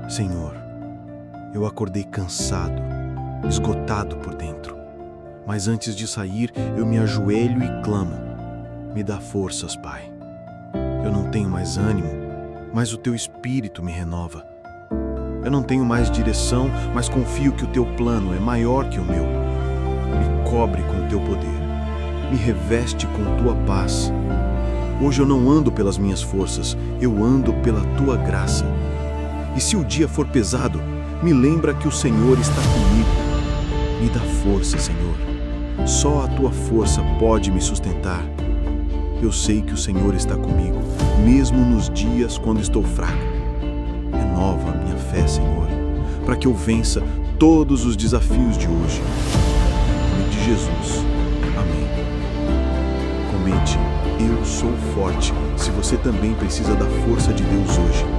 Senhor, eu acordei cansado, esgotado por dentro. Mas antes de sair, eu me ajoelho e clamo. Me dá forças, Pai. Eu não tenho mais ânimo, mas o Teu Espírito me renova. Eu não tenho mais direção, mas confio que o Teu plano é maior que o meu. Me cobre com o Teu poder. Me reveste com Tua paz. Hoje eu não ando pelas minhas forças, eu ando pela Tua graça. E se o dia for pesado, me lembra que o Senhor está comigo. Me dá força, Senhor. Só a Tua força pode me sustentar. Eu sei que o Senhor está comigo, mesmo nos dias quando estou fraco. Renova a minha fé, Senhor, para que eu vença todos os desafios de hoje. Em nome de Jesus. Amém. Comente, eu sou forte, se você também precisa da força de Deus hoje.